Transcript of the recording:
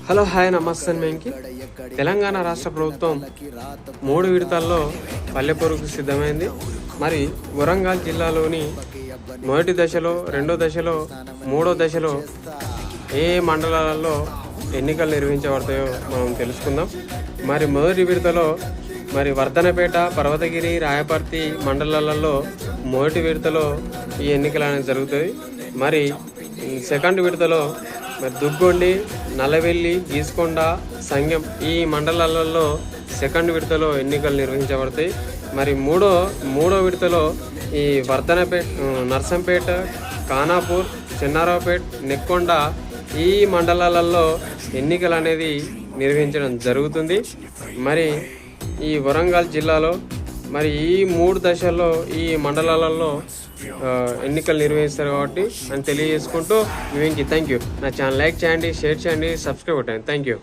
Hello hi నమస్తే మేంకి తెలంగాణ రాష్ట్ర ప్రభుత్వం 3 విడతల్లో పల్లెపూరుకు సిద్ధమైంది. మరి వరంగల్ జిల్లాలోని మొదటి దశలో, రెండో దశలో, మూడో దశలో ఏ మండలాలలో ఎన్నికలు నిర్వహించబడతాయో మనం తెలుసుకుందాం. మరి మొదటి విడతలో వర్ధనపేట, పర్వతగిరి, రాయపర్తి మండలాలలో మొదటి విడతలో ఈ ఎన్నికలు అనేది జరుగుతుంది. మరి సెకండ్ విడతలో దుగ్గొండి, నల్లవెల్లి, గీసుకొండ, సంగెం ఈ మండలాలలో సెకండ్ విడతలో ఎన్నికలు నిర్వహించబడతాయి. మరి మూడో విడతలో ఈ వర్ధనపేట, నర్సంపేట, ఖానాపూర్, చెన్నారావుపేట, నెక్కొండ ఈ మండలాలలో ఎన్నికలు అనేది నిర్వహించడం జరుగుతుంది. మరి ఈ వరంగల్ జిల్లాలో ఈ 3 దశల్లో ఈ మండలాలలో ఎన్నికలు నిర్వహిస్తారు కాబట్టి అని తెలియజేసుకుంటూ థ్యాంక్ యూ. నా ఛానల్ లైక్ చేయండి, షేర్ చేయండి, సబ్స్క్రైబ్ చేయండి. Thank you.